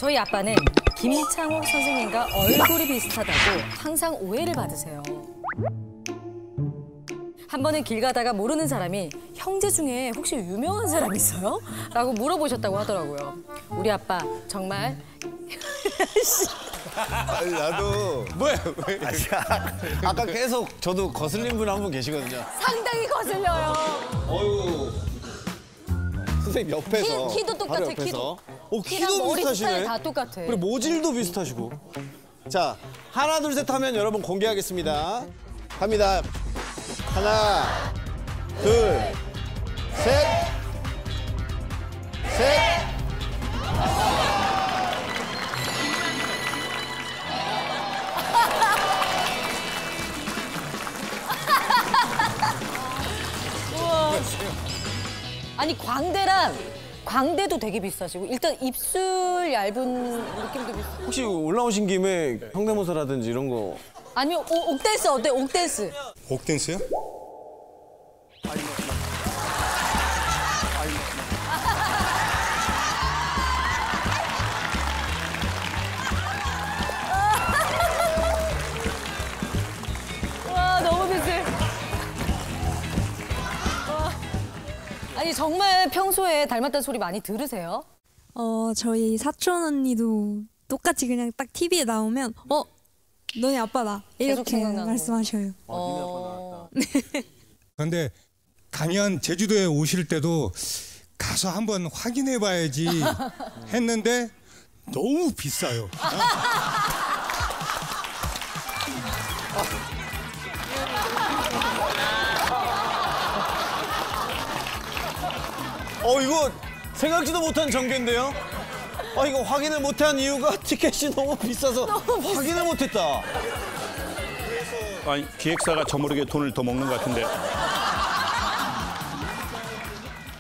저희 아빠는 김창옥 선생님과 얼굴이 비슷하다고 항상 오해를 받으세요. 한 번은 길 가다가 모르는 사람이 형제 중에 혹시 유명한 사람 있어요? 라고 물어보셨다고 하더라고요. 우리 아빠 정말 아니, 나도 뭐야? 아까 계속 저도 거슬린 분 한 분 계시거든요. 상당히 거슬려요. 어유 선생님 옆에서 키도 똑같아, 바로 옆에서. 키도. 오, 키랑 키도 머리 스타일 비슷하시네. 다 똑같아. 그리고 모질도 비슷하시고. 자, 하나 둘 셋 하면 여러분 공개하겠습니다. 갑니다. 하나, 둘, 셋, 셋. 아니 광대도 되게 비슷하시고 일단 입술 얇은 느낌도 비슷. 혹시 올라오신 김에 성대모사라든지 이런 거. 아니면 옥댄스 어때? 옥댄스. 옥댄스요? 와 너무 비슷해. 와. 아니 정말 평소에 닮았다는 소리 많이 들으세요? 저희 사촌 언니도 똑같이 그냥 딱 TV에 나오면 너네 아빠다 계속 이렇게 생각나는 말씀하셔요. 그런데 강연 제주도에 오실 때도 가서 한번 확인해 봐야지 했는데 너무 비싸요. 이거 생각지도 못한 전개인데요? 이거 확인을 못한 이유가 티켓이 너무 비싸서 확인을 못했다. 아니, 기획사가 저 모르게 돈을 더 먹는 것 같은데.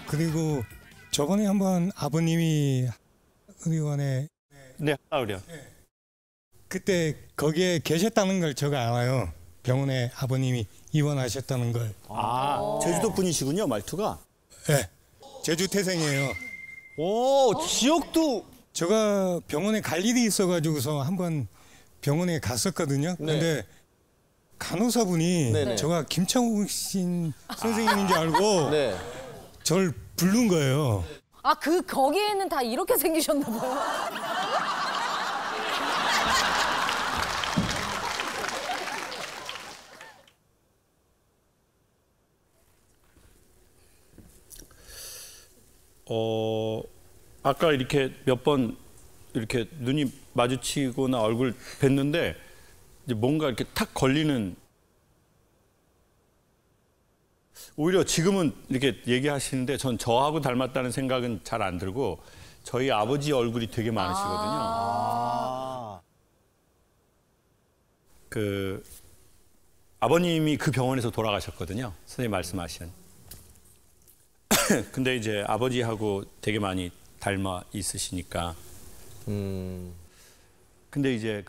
그리고 저번에 한번 아버님이 의원에 네, 그래요. 그때 거기에 계셨다는 걸 제가 알아요. 병원에 아버님이 입원하셨다는 걸. 제주도 분이시군요, 말투가. 네, 제주 태생이에요. 오, 지역도. 제가 병원에 갈 일이 있어가지고서 한번 병원에 갔었거든요. 근데 간호사분이 네네. 제가 김창욱 선생님인 줄 알고 네. 저를 부른 거예요. 아 거기에는 다 이렇게 생기셨나 봐요. 아까 이렇게 몇 번 이렇게 눈이 마주치거나 얼굴 뵀는데 이제 뭔가 이렇게 탁 걸리는. 오히려 지금은 이렇게 얘기하시는데 전 저하고 닮았다는 생각은 잘 안 들고 저희 아버지 얼굴이 되게 많으시거든요. 그 아버님이 그 병원에서 돌아가셨거든요. 선생님 말씀하신. 근데 이제 아버지하고 되게 많이 닮아 있으시니까. 근데 이제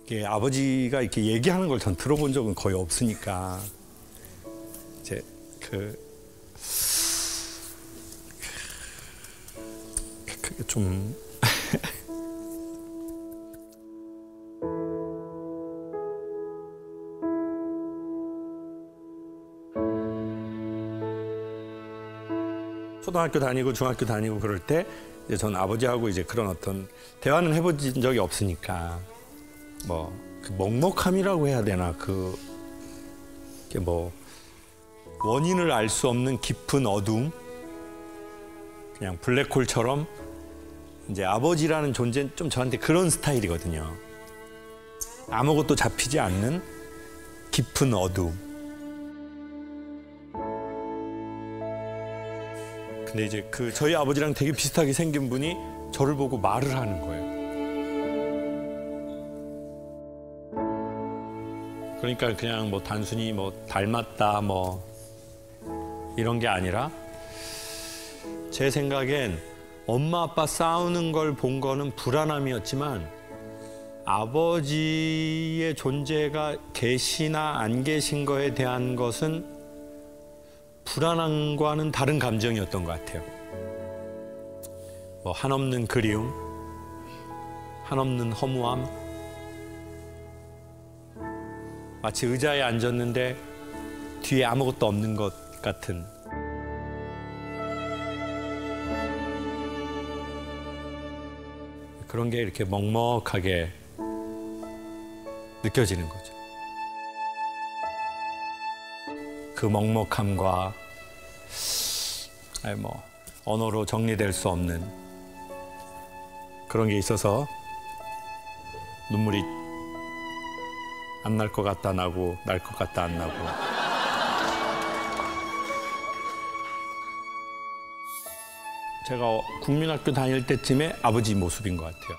이게 아버지가 이렇게 얘기하는 걸 전 들어본 적은 거의 없으니까 이제 그게 좀 초등학교 다니고 중학교 다니고 그럴 때 이제 전 아버지하고 이제 그런 어떤 대화는 해본 적이 없으니까 뭐 그 먹먹함이라고 해야 되나 그게 뭐 원인을 알 수 없는 깊은 어둠 그냥 블랙홀처럼 이제 아버지라는 존재는 좀 저한테 그런 스타일이거든요. 아무것도 잡히지 않는 깊은 어둠. 근데 이제 저희 아버지랑 되게 비슷하게 생긴 분이 저를 보고 말을 하는 거예요. 그러니까 그냥 뭐 단순히 뭐 닮았다 뭐 이런 게 아니라 제 생각엔 엄마 아빠 싸우는 걸 본 거는 불안함이었지만 아버지의 존재가 계시나 안 계신 거에 대한 것은 불안함과는 다른 감정이었던 것 같아요. 뭐 한없는 그리움, 한없는 허무함. 마치 의자에 앉았는데 뒤에 아무것도 없는 것 같은. 그런 게 이렇게 먹먹하게 느껴지는 거죠. 그 먹먹함과 뭐 언어로 정리될 수 없는 그런 게 있어서 눈물이 안 날 것 같다 나고 날 것 같다 안 나고. 제가 국민학교 다닐 때쯤에 아버지 모습인 것 같아요.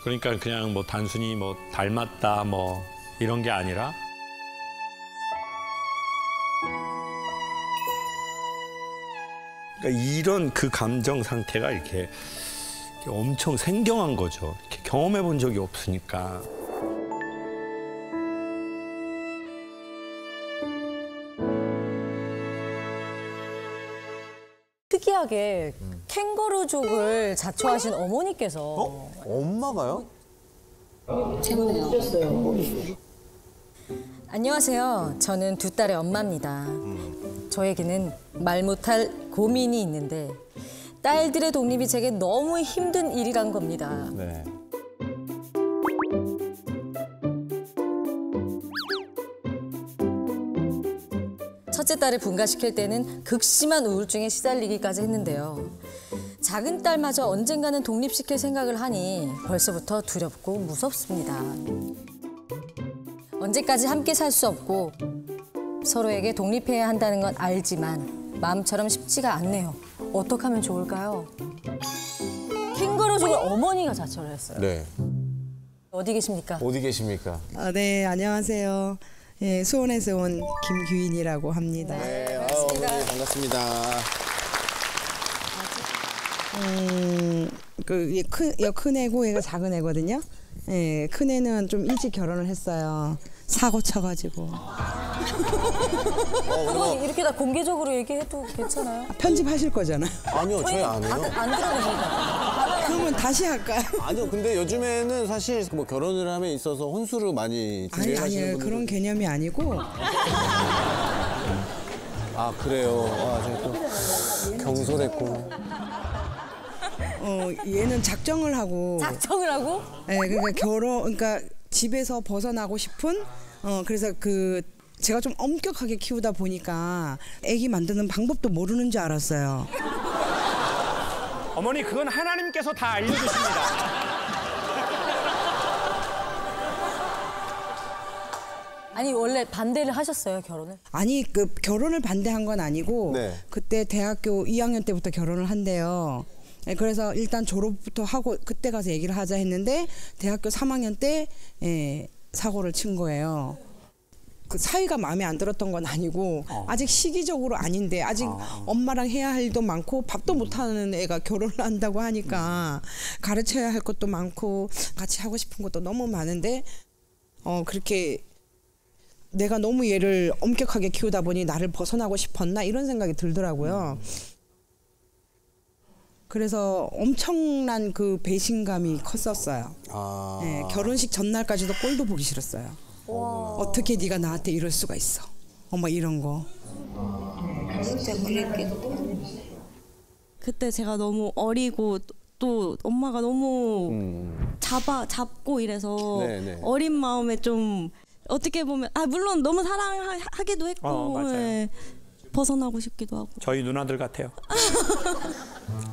그러니까 그냥 뭐 단순히 뭐 닮았다 뭐 이런 게 아니라 그러니까 이런 그 감정 상태가 이렇게 엄청 생경한 거죠. 이렇게 경험해 본 적이 없으니까. 특이하게 캥거루족을 자처하신 어머니께서 엄마가요? 안녕하세요. 저는 두 딸의 엄마입니다. 저에게는 말 못할 고민이 있는데 딸들의 독립이 제게 너무 힘든 일이란 겁니다. 네. 첫째 딸을 분가시킬 때는 극심한 우울증에 시달리기까지 했는데요. 작은 딸마저 언젠가는 독립시킬 생각을 하니 벌써부터 두렵고 무섭습니다. 언제까지 함께 살 수 없고 서로에게 독립해야 한다는 건 알지만 마음처럼 쉽지가 않네요. 어떻게 하면 좋을까요? 캥거루족을 어머니가 자처를 했어요. 네. 어디 계십니까? 어디 계십니까? 네, 안녕하세요. 예, 수원에서 온 김규인이라고 합니다. 네, 어머니 반갑습니다. 큰 애고 얘가 작은 애거든요. 예, 큰 애는 좀 일찍 결혼을 했어요. 사고 쳐가지고. 그건 이렇게 다 공개적으로 얘기해도 괜찮아요? 편집하실 거잖아요. 아니요, 저희 안 해요. 안 들어보니까. 그러면 다시 할까요? 아니요, 근데 요즘에는 사실 뭐 결혼을 함에 있어서 혼수를 많이 준비하시는 아니에요. 분들은- 그런 개념이 아니고. 아, 그래요. 아, 제가 또 경솔했고. 얘는 작정을 하고. 작정을 하고? 예, 그러니까 집에서 벗어나고 싶은. 그래서 제가 좀 엄격하게 키우다 보니까 아기 만드는 방법도 모르는 줄 알았어요. 어머니 그건 하나님께서 다 알려주십니다. 아니 원래 반대를 하셨어요, 결혼을? 아니 결혼을 반대한 건 아니고 네. 그때 대학교 2학년 때부터 결혼을 한대요. 네, 그래서 일단 졸업부터 하고 그때 가서 얘기를 하자 했는데 대학교 3학년 때 사고를 친 거예요. 그 사이가 마음에 안 들었던 건 아니고 아직 시기적으로 아닌데 아직 엄마랑 해야 할 일도 많고 밥도 못하는 애가 결혼을 한다고 하니까 가르쳐야 할 것도 많고 같이 하고 싶은 것도 너무 많은데 그렇게 내가 너무 얘를 엄격하게 키우다 보니 나를 벗어나고 싶었나 이런 생각이 들더라고요. 그래서 엄청난 그 배신감이 컸었어요. 아. 네, 결혼식 전날까지도 꼴도 보기 싫었어요. 어떻게 네가 나한테 이럴 수가 있어. 막 이런 거. 진짜 그랬겠다. 그때 제가 너무 어리고 또 엄마가 너무 잡고 이래서 네네. 어린 마음에 좀 어떻게 보면 물론 너무 사랑하기도 했고 맞아요. 예, 벗어나고 싶기도 하고. 저희 누나들 같아요.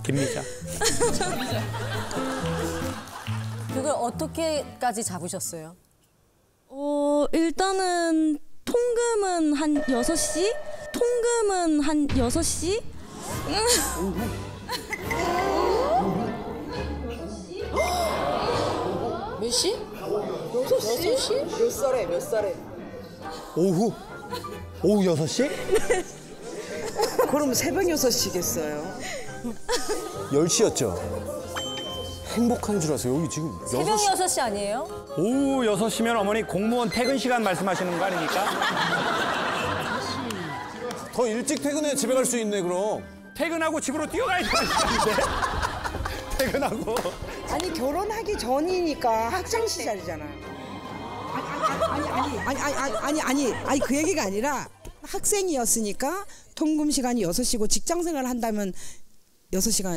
김미자. 그걸 어떻게까지 잡으셨어요? 일단은 통금은 한 6시? 통금은 한 6시? 몇 시? 6시? 몇 살에? 오후 6시? 그럼 새벽 6시겠어요. 10시였죠? 행복한 줄 알았어요. 여기 지금 새벽 6시 아니에요? 오후 6시면 어머니 공무원 퇴근 시간 말씀하시는 거 아닙니까? 더 일찍 퇴근해 집에 갈 수 있네 그럼. 퇴근하고 집으로 뛰어가야 되는 시간인데. 퇴근하고. 아니 결혼하기 전이니까 학창 시절이잖아. 아니 그 얘기가 아니라 학생이었으니까 통금 시간이 6시고 직장 생활을 한다면 6시가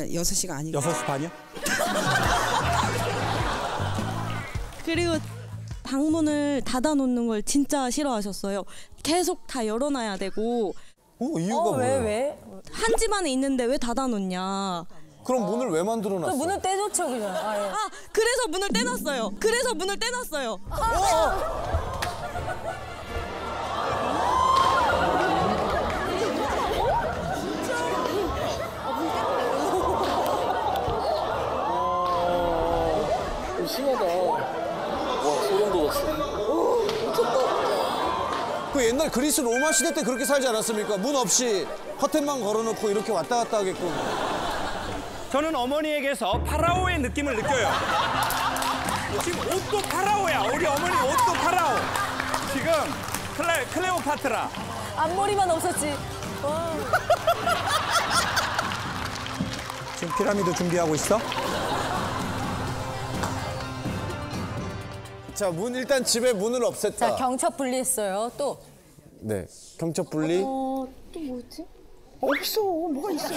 아니고 6시 반이요? 그리고 방문을 닫아놓는 걸 진짜 싫어하셨어요. 계속 다 열어놔야 되고. 이유가 뭐예요? 왜? 한 집안에 있는데 왜 닫아놓냐. 그럼 문을 왜 만들어놨어? 문을 떼놓죠 그냥. 아, 그래서 문을 떼놨어요. 심하다. 와, 소름 돋았어. 그 옛날 그리스 로마 시대 때 그렇게 살지 않았습니까? 문 없이 커튼만 걸어놓고 이렇게 왔다 갔다 하게끔. 저는 어머니에게서 파라오의 느낌을 느껴요. 지금 옷도 파라오야. 우리 어머니 옷도 파라오. 지금 클레오파트라. 앞머리만 없었지. 지금 피라미드 준비하고 있어? 자, 일단 집에 문을 없앴다. 자, 경첩 분리했어요. 또. 네, 경첩 분리. 또 뭐지? 없어. 뭐가 있어?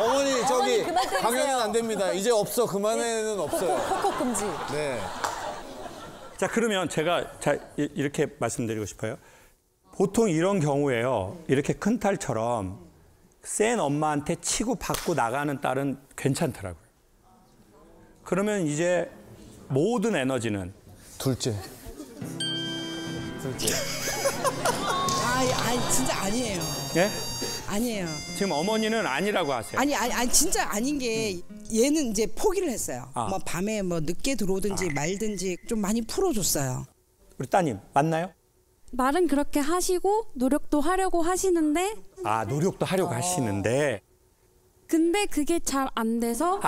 어머니 저기 그만 때리세요. 강연은 안 됩니다. 이제 없어. 그만해는 없어요. 폭폭 금지. 네. 자, 그러면 제가 이렇게 말씀드리고 싶어요. 보통 이런 경우에요. 이렇게 큰 딸처럼 센 엄마한테 치고 받고 나가는 딸은 괜찮더라고요. 그러면 이제 모든 에너지는 둘째. 아니 진짜 아니에요. 예? 아니에요. 지금 어머니는 아니라고 하세요. 아니 진짜 아닌 게 얘는 이제 포기를 했어요. 아. 뭐 밤에 뭐 늦게 들어오든지 말든지 좀 많이 풀어줬어요. 우리 따님 맞나요? 말은 그렇게 하시고 노력도 하려고 하시는데 아, 노력도 하려고 하시는데 근데 그게 잘 안 돼서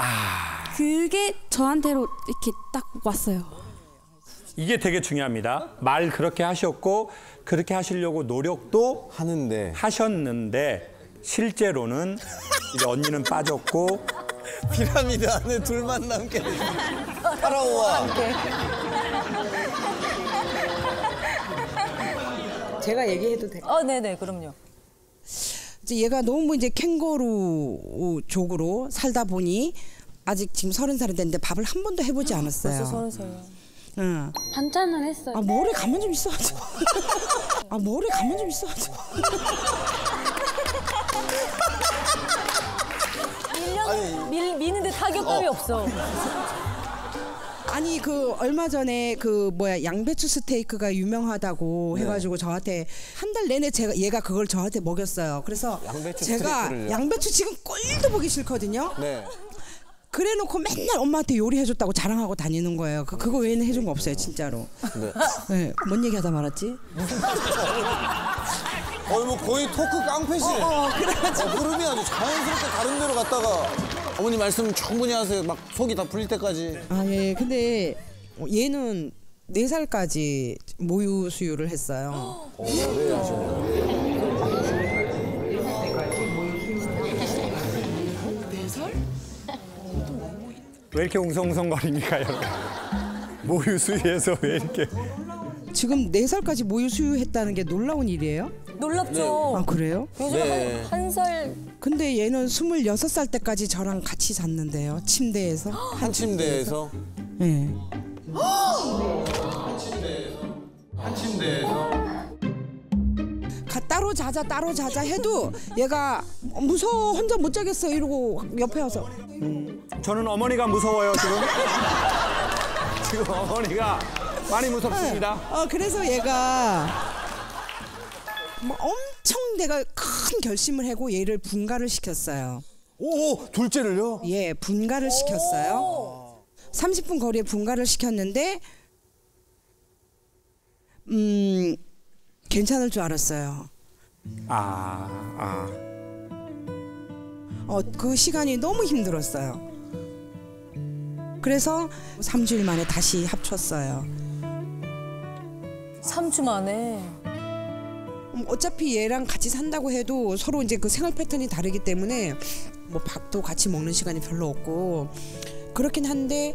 그게 저한테로 이렇게 딱 왔어요. 이게 되게 중요합니다. 말 그렇게 하셨고 그렇게 하시려고 노력도 하셨는데 실제로는 이제 언니는 빠졌고 피라미드 안에 둘만 남게 파라오와 제가 얘기해도 될까요? 네네, 그럼요. 이제 얘가 너무 이제 캥거루족으로 살다 보니 아직 지금 30살이 됐는데 밥을 한 번도 해보지 않았어요. 벌써 30살이요. 응. 반찬을 했어요. 머리 가만 좀 있어가지고. 머리 가만 좀 있어가지고. 1년 미는데 타격감이 없어. 아니 그 얼마 전에 그 양배추 스테이크가 유명하다고 해가지고 저한테 한 달 내내 얘가 그걸 저한테 먹였어요. 그래서 양배추 제가 스테이크를요? 양배추 지금 꼴도 보기 싫거든요. 네. 그래놓고 맨날 엄마한테 요리해줬다고 자랑하고 다니는 거예요. 그거 외에는 해준 거 없어요, 진짜로. 네. 뭔 얘기하다 말았지? 뭐 거의 토크 깡패시네. 흐름이 아주 자연스럽게 다른 데로 갔다가 어머니 말씀 충분히 하세요. 막 속이 다 풀릴 때까지. 예. 근데 얘는 4살까지 모유 수유를 했어요. 왜 이렇게 웅성웅성거립니까, 여러분? 모유 수유해서 왜 이렇게? 지금 4살까지 모유 수유했다는 게 놀라운 일이에요? 놀랍죠. 아 그래요? 요즘 한 살. 근데 얘는 26살 때까지 저랑 같이 잤는데요. 침대에서. 한 침대에서. 네. 한 침대에서. 따로 자자 해도 얘가 무서워 혼자 못 자겠어 이러고 옆에 와서 저는 어머니가 무서워요, 지금. 지금 어머니가 많이 무섭습니다. 그래서 얘가 뭐 엄청 내가 큰 결심을 하고 얘를 분가를 시켰어요. 오, 둘째를요? 예, 분가를 시켰어요. 30분 거리에 분가를 시켰는데 괜찮을 줄 알았어요. 그 시간이 너무 힘들었어요. 그래서 3주일 만에 다시 합쳤어요. 3주 만에. 어차피 얘랑 같이 산다고 해도 서로 이제 그 생활 패턴이 다르기 때문에 뭐 밥도 같이 먹는 시간이 별로 없고 그렇긴 한데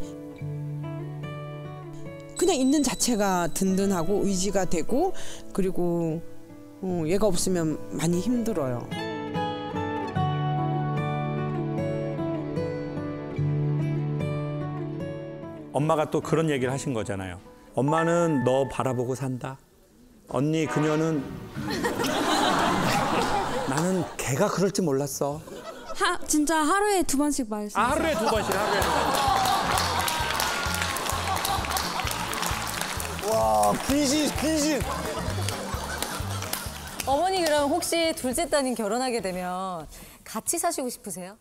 그냥 있는 자체가 든든하고 의지가 되고 그리고 얘가 없으면 많이 힘들어요. 엄마가 또 그런 얘기를 하신 거잖아요. 엄마는 너 바라보고 산다. 언니 그녀는 나는 걔가 그럴 줄 몰랐어. 진짜 하루에 2번씩 말씀. 하루에 2번씩 하루에 2번씩. 와, 귀신. 어머니 그럼 혹시 둘째 따님 결혼하게 되면 같이 사시고 싶으세요?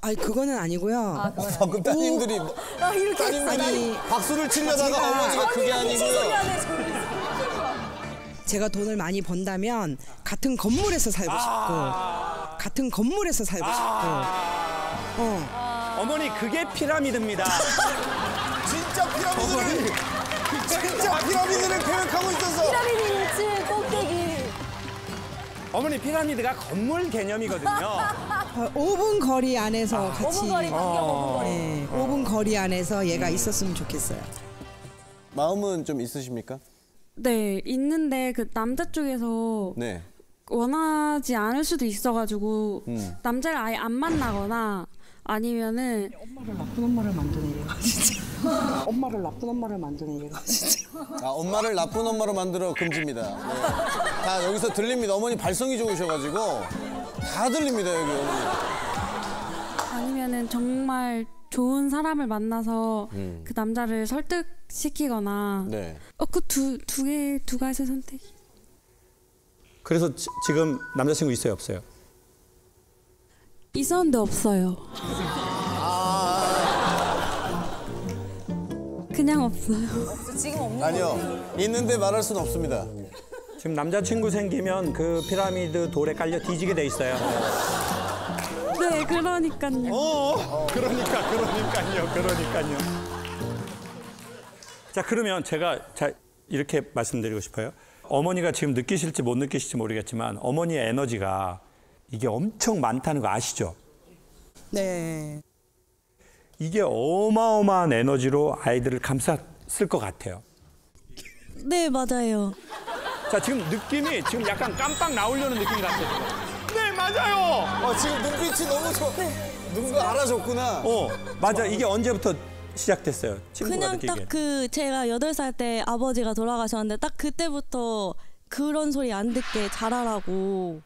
아니 그거는 아니고요. 방금 따님들이 이렇게 따님들이 박수를 치려다가 어머니가 그게 아니고요. 제가 돈을 많이 번다면 같은 건물에서 살고 싶고 같은 건물에서 살고 싶고 어머니 그게 피라미드입니다. 진짜 피라미드를 계획하고 있어서. 피라미드 1층 꼭대기. 어머니 피라미드가 건물 개념이거든요. 5분 거리 안에서 같이 5분 거리 반경 5분 거리. 네, 5분 거리 안에서 얘가 있었으면 좋겠어요. 마음은 좀 있으십니까? 네, 있는데 그 남자 쪽에서 네. 원하지 않을 수도 있어가지고 남자를 아예 안 만나거나 아니면은 엄마를 나쁜 엄마를 만드네 얘가 진짜. 엄마를 나쁜 엄마를 만드네 얘가 진짜. 엄마를 나쁜 엄마로 만들어 금지입니다. 네. 다 여기서 들립니다. 어머니 발성이 좋으셔가지고 다 들립니다 여기 어머니. 아니면은 정말 좋은 사람을 만나서 그 남자를 설득시키거나 네. 그 두 가지 선택. 그래서 지금 남자친구 있어요 없어요? 있었는데 없어요. 그냥 없어요. 지금 없는 아니요. 있는데 말할 수는 없습니다. 지금 남자친구 생기면 그 피라미드 돌에 깔려 뒤지게 돼 있어요. 네, 그러니까요. 그러니까요. 자, 그러면 제가 이렇게 말씀드리고 싶어요. 어머니가 지금 느끼실지 못 느끼실지 모르겠지만 어머니의 에너지가 이게 엄청 많다는 거 아시죠? 네. 이게 어마어마한 에너지로 아이들을 감쌌을 것 같아요. 네, 맞아요. 자, 지금 느낌이 지금 약간 깜빡 나오려는 느낌 같아요. 네, 맞아요. 지금 눈빛이 너무 좋아. 누군가 알아줬구나. 맞아. 이게 언제부터 시작됐어요? 친구가 그냥 느끼기에. 딱 제가 8살 때 아버지가 돌아가셨는데 딱 그때부터 그런 소리 안 듣게 잘하라고.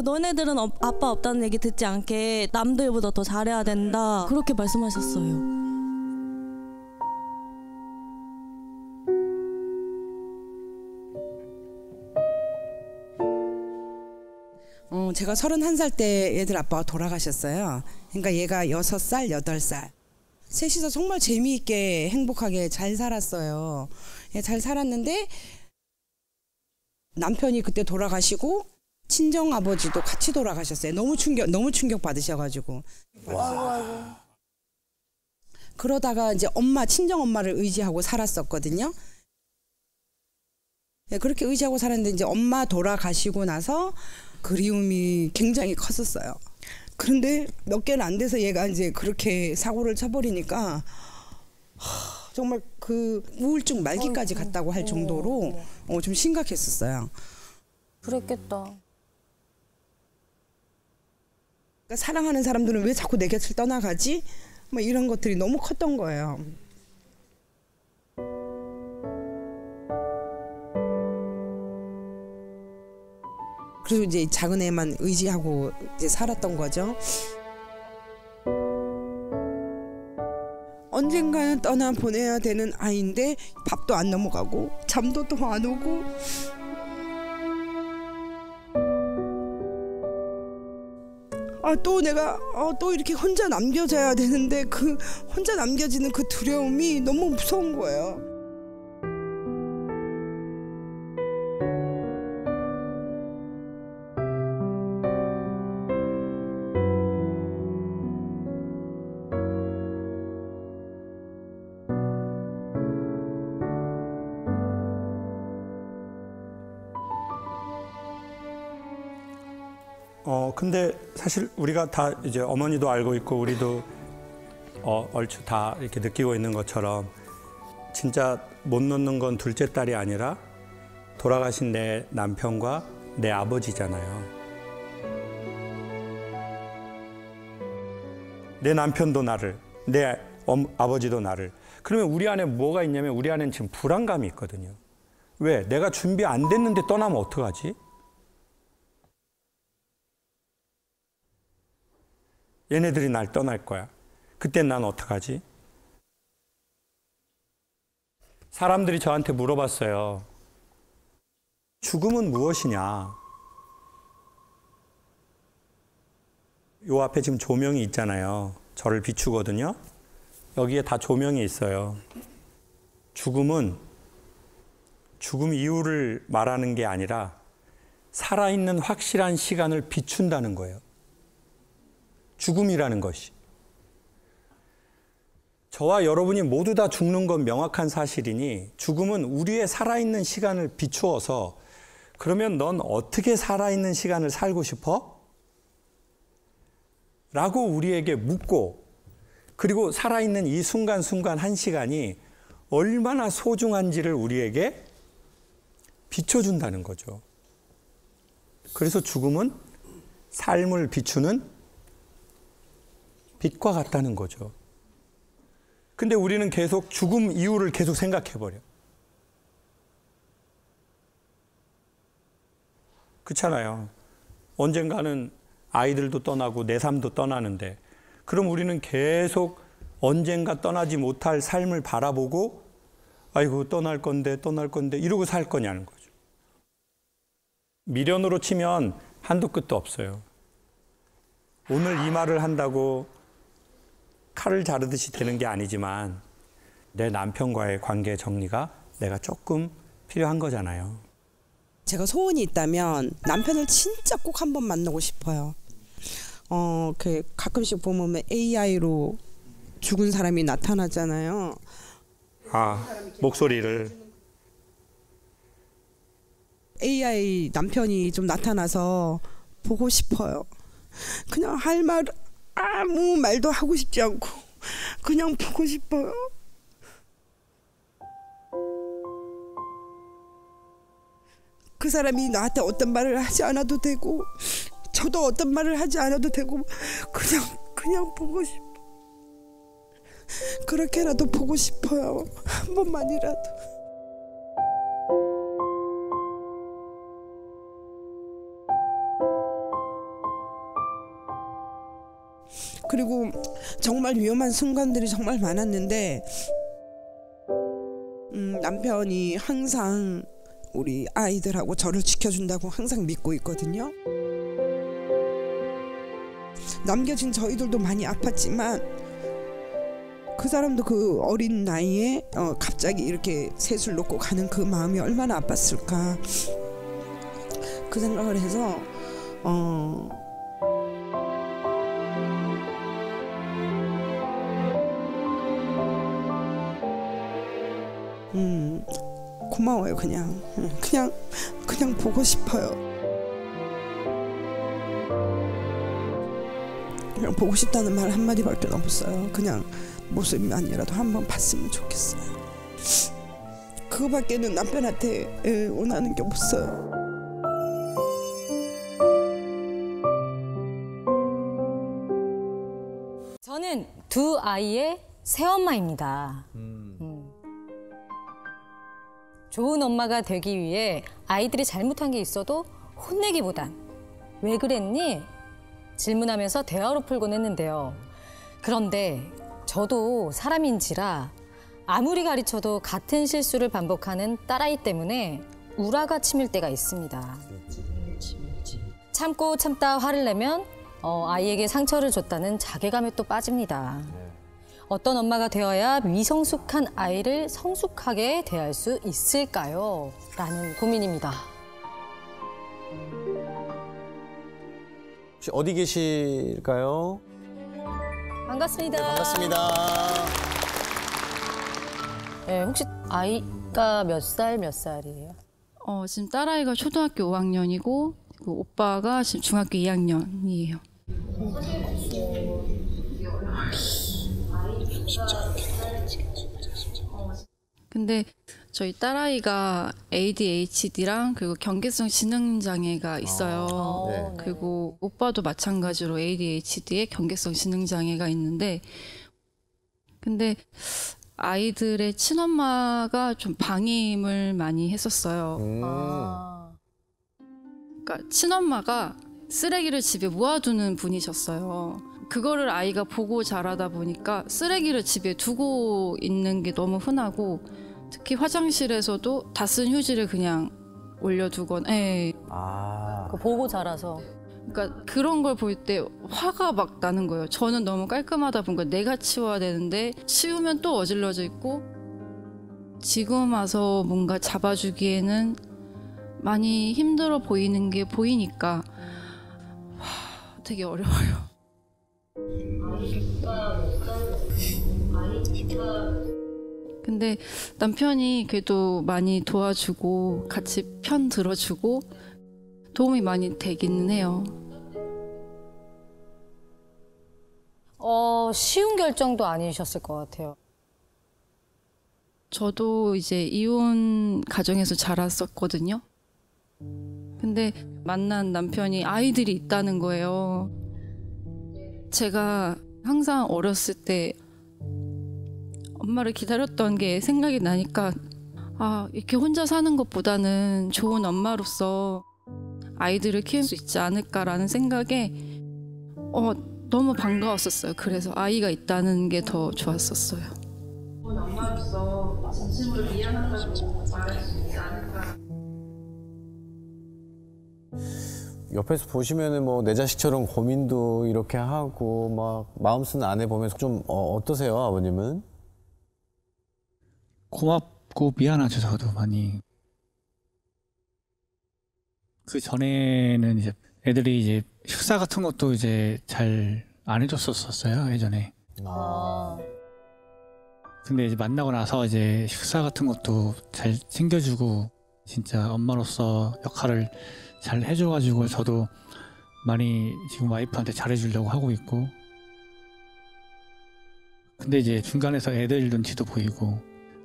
너네들은 아빠 없다는 얘기 듣지 않게 남들보다 더 잘해야 된다. 그렇게 말씀하셨어요. 제가 31살 때 얘들 아빠가 돌아가셨어요. 그러니까 얘가 6살, 8살. 셋이서 정말 재미있게 행복하게 잘 살았어요. 잘 살았는데 남편이 그때 돌아가시고 친정 아버지도 같이 돌아가셨어요. 너무 충격 받으셔가지고. 그러다가 이제 친정 엄마를 의지하고 살았었거든요. 그렇게 의지하고 살았는데 이제 엄마 돌아가시고 나서 그리움이 굉장히 컸었어요. 그런데 몇 개는 안 돼서 얘가 이제 그렇게 사고를 쳐버리니까 정말 그 우울증 말기까지 갔다고 할 정도로 좀 심각했었어요. 그랬겠다. 그러니까 사랑하는 사람들은 왜 자꾸 내 곁을 떠나가지? 뭐 이런 것들이 너무 컸던 거예요. 그래서 이제 작은 애만 의지하고 이제 살았던 거죠. 언젠가는 떠나 보내야 되는 아이인데 밥도 안 넘어가고 잠도 더 안 오고 또 내가 또 이렇게 혼자 남겨져야 되는데 그 혼자 남겨지는 그 두려움이 너무 무서운 거예요. 근데 사실 우리가 다 이제 어머니도 알고 있고 우리도 얼추 다 이렇게 느끼고 있는 것처럼 진짜 못 놓는 건 둘째 딸이 아니라 돌아가신 내 남편과 내 아버지잖아요. 내 남편도 나를, 내 아버지도 나를. 그러면 우리 안에 뭐가 있냐면 우리 안에는 지금 불안감이 있거든요. 왜? 내가 준비 안 됐는데 떠나면 어떡하지? 얘네들이 날 떠날 거야. 그땐 난 어떡하지? 사람들이 저한테 물어봤어요. 죽음은 무엇이냐? 요 앞에 지금 조명이 있잖아요. 저를 비추거든요. 여기에 다 조명이 있어요. 죽음은 죽음 이유를 말하는 게 아니라 살아있는 확실한 시간을 비춘다는 거예요. 죽음이라는 것이. 저와 여러분이 모두 다 죽는 건 명확한 사실이니 죽음은 우리의 살아있는 시간을 비추어서 그러면 넌 어떻게 살아있는 시간을 살고 싶어? 라고 우리에게 묻고 그리고 살아있는 이 순간순간 한 시간이 얼마나 소중한지를 우리에게 비춰준다는 거죠. 그래서 죽음은 삶을 비추는 빛과 같다는 거죠. 근데 우리는 계속 죽음 이유를 계속 생각해버려. 그렇잖아요. 언젠가는 아이들도 떠나고 내 삶도 떠나는데 그럼 우리는 계속 언젠가 떠나지 못할 삶을 바라보고 아이고 떠날 건데 이러고 살 거냐는 거죠. 미련으로 치면 한도 끝도 없어요. 오늘 이 말을 한다고 칼을 자르듯이 되는 게 아니지만 내 남편과의 관계 정리가 내가 조금 필요한 거잖아요. 제가 소원이 있다면 남편을 진짜 꼭 한번 만나고 싶어요. 가끔씩 보면 AI로 죽은 사람이 나타나잖아요. 목소리를. AI 남편이 좀 나타나서 보고 싶어요. 그냥 할 말 아무 말도 하고 싶지 않고 그냥 보고 싶어요. 그 사람이 나한테 어떤 말을 하지 않아도 되고 저도 어떤 말을 하지 않아도 되고 그냥 보고 싶어. 그렇게라도 보고 싶어요. 한 번만이라도. 그리고 정말 위험한 순간들이 정말 많았는데 남편이 항상 우리 아이들하고 저를 지켜준다고 항상 믿고 있거든요. 남겨진 저희들도 많이 아팠지만 그 사람도 그 어린 나이에 갑자기 이렇게 셋을 놓고 가는 그 마음이 얼마나 아팠을까 그 생각을 해서 고마워요. 그냥 보고 싶어요. 그냥 보고 싶다는 말 한마디밖에 없어요. 그냥 모습만이라도 한번 봤으면 좋겠어요. 그거밖에는 남편한테 원하는 게 없어요. 저는 두 아이의 새엄마입니다. 좋은 엄마가 되기 위해 아이들이 잘못한 게 있어도 혼내기보단 왜 그랬니? 질문하면서 대화로 풀곤 했는데요. 그런데 저도 사람인지라 아무리 가르쳐도 같은 실수를 반복하는 딸아이 때문에 우라가 치밀 때가 있습니다. 참고 참다 화를 내면 아이에게 상처를 줬다는 자괴감에 또 빠집니다. 어떤 엄마가 되어야 미성숙한 아이를 성숙하게 대할 수 있을까요? 라는 고민입니다. 혹시 어디 계실까요? 반갑습니다. 네, 반갑습니다. 네, 혹시 아이가 몇 살이에요? 지금 딸아이가 초등학교 5학년이고 그 오빠가 지금 중학교 2학년이에요. 근데 저희 딸아이가 ADHD랑 그리고 경계성 지능 장애가 있어요. 네. 그리고 오빠도 마찬가지로 ADHD에 경계성 지능 장애가 있는데, 근데 아이들의 친엄마가 좀 방임을 많이 했었어요. 그러니까 친엄마가 쓰레기를 집에 모아두는 분이셨어요. 그거를 아이가 보고 자라다 보니까 쓰레기를 집에 두고 있는 게 너무 흔하고, 특히 화장실에서도 다 쓴 휴지를 그냥 올려두거나, 그거 보고 자라서. 그러니까 그런 걸 볼 때 화가 막 나는 거예요. 저는 너무 깔끔하다 보니까 내가 치워야 되는데 치우면 또 어질러져 있고, 지금 와서 뭔가 잡아주기에는 많이 힘들어 보이는 게 보이니까 되게 어려워요. 근데 남편이 그래도 많이 도와주고 같이 편 들어주고 도움이 많이 되기는 해요. 쉬운 결정도 아니셨을 것 같아요. 저도 이제 이혼 가정에서 자랐었거든요. 근데 만난 남편이 아이들이 있다는 거예요. 제가 항상 어렸을 때 엄마를 기다렸던 게 생각이 나니까, 이렇게 혼자 사는 것보다는 좋은 엄마로서 아이들을 키울 수 있지 않을까라는 생각에 너무 반가웠었어요. 그래서 아이가 있다는 게 더 좋았었어요. 좋은 엄마로서 진심으로 미안하다고 말할 수 있지 않을까. 옆에서 보시면은 뭐 내 자식처럼 고민도 이렇게 하고 막 마음 쓰는 아내 보면서 좀 어떠세요, 아버님은? 고맙고 미안하죠, 저도 많이. 그 전에는 이제 애들이 이제 식사 같은 것도 이제 잘 안 해줬었어요, 예전에. 근데 이제 만나고 나서 이제 식사 같은 것도 잘 챙겨주고 진짜 엄마로서 역할을 잘 해줘가지고 저도 많이 지금 와이프한테 잘해주려고 하고 있고. 근데 이제 중간에서 애들 눈치도 보이고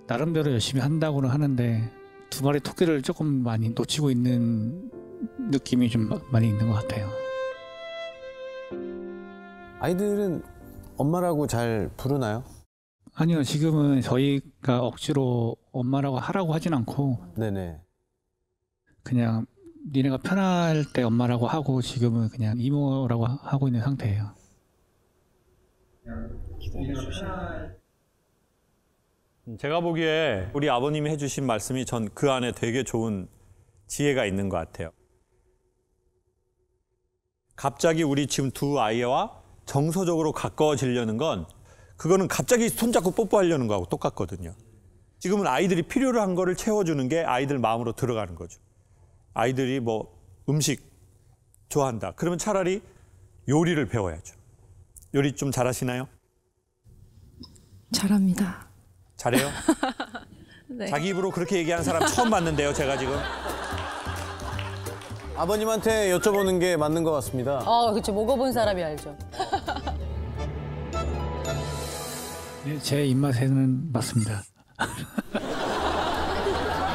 나름대로 열심히 한다고는 하는데 두 마리 토끼를 조금 많이 놓치고 있는 느낌이 좀 많이 있는 것 같아요. 아이들은 엄마라고 잘 부르나요? 아니요, 지금은 저희가 억지로 엄마라고 하라고 하진 않고 네네. 그냥 니네가 편할 때 엄마라고 하고 지금은 그냥 이모라고 하고 있는 상태예요. 제가 보기에 우리 아버님이 해주신 말씀이 전 그 안에 되게 좋은 지혜가 있는 것 같아요. 갑자기 우리 지금 두 아이와 정서적으로 가까워지려는 건 그거는 갑자기 손잡고 뽀뽀하려는 거하고 똑같거든요. 지금은 아이들이 필요로 한 거를 채워주는 게 아이들 마음으로 들어가는 거죠. 아이들이 뭐 음식 좋아한다. 그러면 차라리 요리를 배워야죠. 요리 좀 잘하시나요? 잘합니다. 잘해요? 네. 자기 입으로 그렇게 얘기하는 사람 처음 봤는데요, 제가 지금. 아버님한테 여쭤보는 게 맞는 것 같습니다. 그렇죠. 먹어본 사람이 알죠. 제 입맛에는 맞습니다.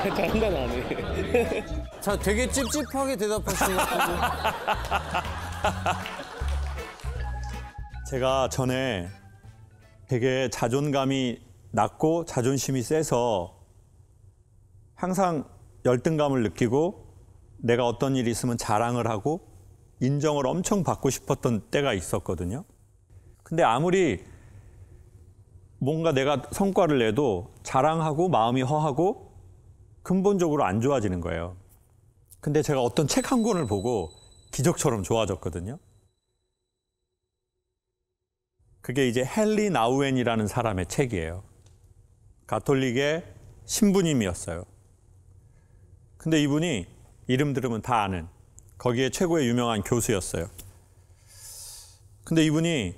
잘한다 나네. 자, 되게 찝찝하게 대답하시는 것 같은데. 제가 전에 되게 자존감이 낮고 자존심이 세서 항상 열등감을 느끼고 내가 어떤 일이 있으면 자랑을 하고 인정을 엄청 받고 싶었던 때가 있었거든요. 근데 아무리 뭔가 내가 성과를 내도 자랑하고 마음이 허하고 근본적으로 안 좋아지는 거예요. 근데 제가 어떤 책 한 권을 보고 기적처럼 좋아졌거든요. 그게 이제 헨리 나우엔이라는 사람의 책이에요. 가톨릭의 신부님이었어요. 근데 이분이 이름 들으면 다 아는 거기에 최고의 유명한 교수였어요. 근데 이분이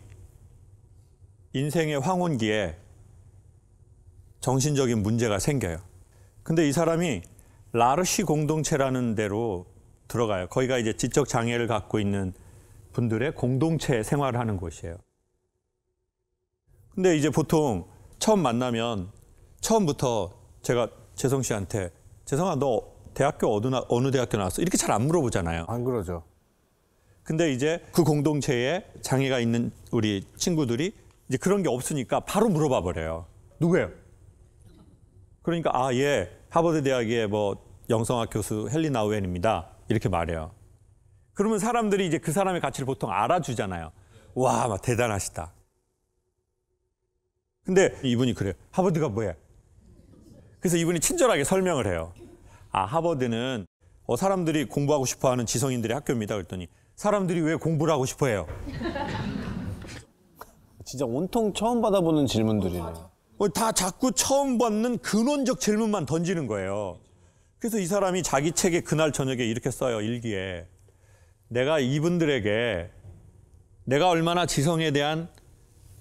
인생의 황혼기에 정신적인 문제가 생겨요. 근데 이 사람이 라르시 공동체라는 데로 들어가요. 거기가 이제 지적 장애를 갖고 있는 분들의 공동체 생활을 하는 곳이에요. 근데 이제 보통 처음 만나면 처음부터 제가 재성 씨한테 재성아 너 대학교 어느 대학교 나왔어? 이렇게 잘 안 물어보잖아요. 안 그러죠. 근데 이제 그 공동체에 장애가 있는 우리 친구들이 이제 그런 게 없으니까 바로 물어봐 버려요. 누구예요? 그러니까 아, 예, 하버드 대학의 뭐 영성학 교수 헨리 나우엔입니다. 이렇게 말해요. 그러면 사람들이 이제 그 사람의 가치를 보통 알아주잖아요. 와, 막 대단하시다. 근데 이분이 그래요. 하버드가 뭐야? 그래서 이분이 친절하게 설명을 해요. 아, 하버드는 사람들이 공부하고 싶어하는 지성인들의 학교입니다. 그랬더니 사람들이 왜 공부를 하고 싶어해요? 진짜 온통 처음 받아보는 질문들이네. 다 자꾸 처음 받는 근원적 질문만 던지는 거예요. 그래서 이 사람이 자기 책에 그날 저녁에 이렇게 써요. 일기에. 내가 이분들에게 내가 얼마나 지성에 대한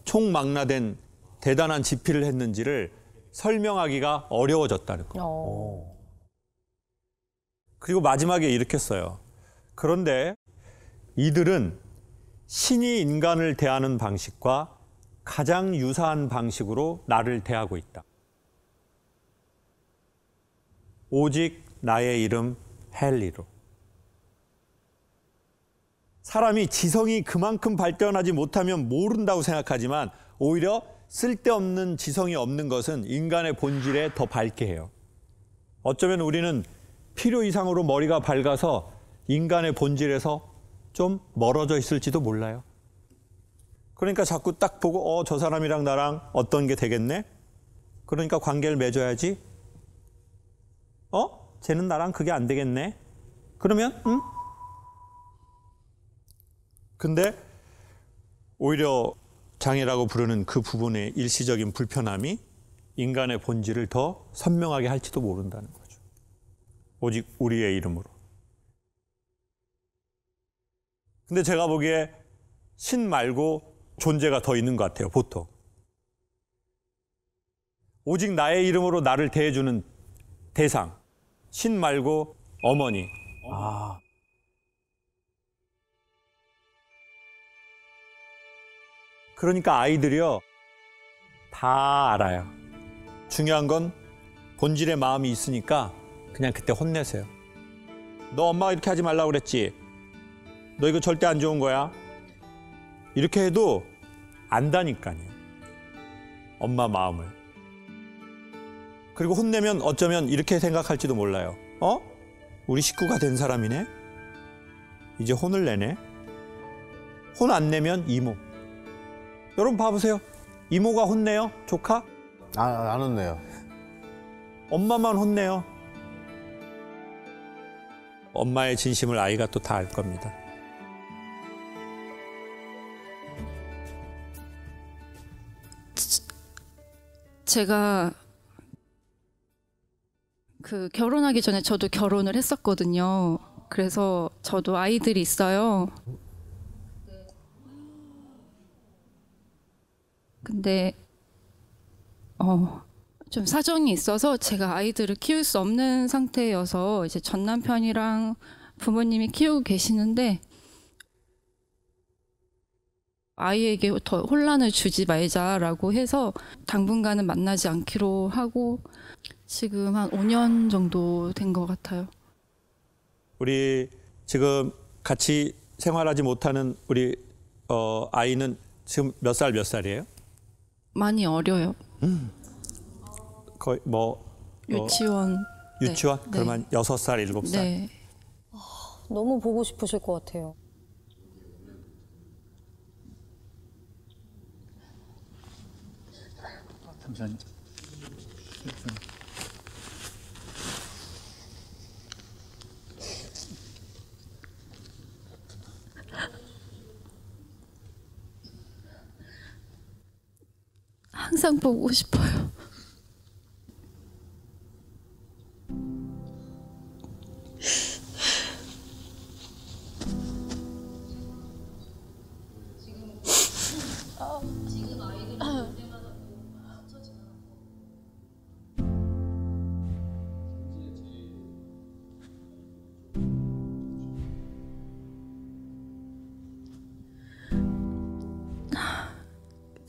총망라된 대단한 집필을 했는지를 설명하기가 어려워졌다는 거예요. 그리고 마지막에 이렇게 써요. 그런데 이들은 신이 인간을 대하는 방식과 가장 유사한 방식으로 나를 대하고 있다. 오직 나의 이름 헨리로. 사람이 지성이 그만큼 발전하지 못하면 모른다고 생각하지만 오히려 쓸데없는 지성이 없는 것은 인간의 본질에 더 밝게 해요. 어쩌면 우리는 필요 이상으로 머리가 밝아서 인간의 본질에서 좀 멀어져 있을지도 몰라요. 그러니까 자꾸 딱 보고 저 사람이랑 나랑 어떤 게 되겠네? 그러니까 관계를 맺어야지. 쟤는 나랑 그게 안 되겠네? 그러면 응? 근데 오히려 장애라고 부르는 그 부분의 일시적인 불편함이 인간의 본질을 더 선명하게 할지도 모른다는 거죠. 오직 우리의 이름으로. 근데 제가 보기에 신 말고 존재가 더 있는 것 같아요, 보통. 오직 나의 이름으로 나를 대해주는 대상. 신 말고 어머니. 그러니까 아이들이요, 다 알아요. 중요한 건 본질의 마음이 있으니까 그냥 그때 혼내세요. 너 엄마가 이렇게 하지 말라고 그랬지? 너 이거 절대 안 좋은 거야? 이렇게 해도 안다니까요. 엄마 마음을. 그리고 혼내면 어쩌면 이렇게 생각할지도 몰라요. 우리 식구가 된 사람이네? 이제 혼을 내네? 혼 안 내면 이모. 여러분 봐보세요. 이모가 혼내요? 조카? 안 혼내요. 엄마만 혼내요. 엄마의 진심을 아이가 또 다 알 겁니다. 제가 결혼하기 전에 저도 결혼을 했었거든요. 그래서 저도 아이들이 있어요. 근데 좀 사정이 있어서 제가 아이들을 키울 수 없는 상태여서 이제 전 남편이랑 부모님이 키우고 계시는데 아이에게 더 혼란을 주지 말자라고 해서 당분간은 만나지 않기로 하고 지금 한 5년 정도 된 것 같아요. 우리 지금 같이 생활하지 못하는 우리 아이는 지금 몇 살이에요? 많이 어려요. 거의 유치원. 유치원? 네. 그러면 6살, 7살? 네. 너무 보고 싶으실 것 같아요. 잠시만요. 항상 보고 싶어요.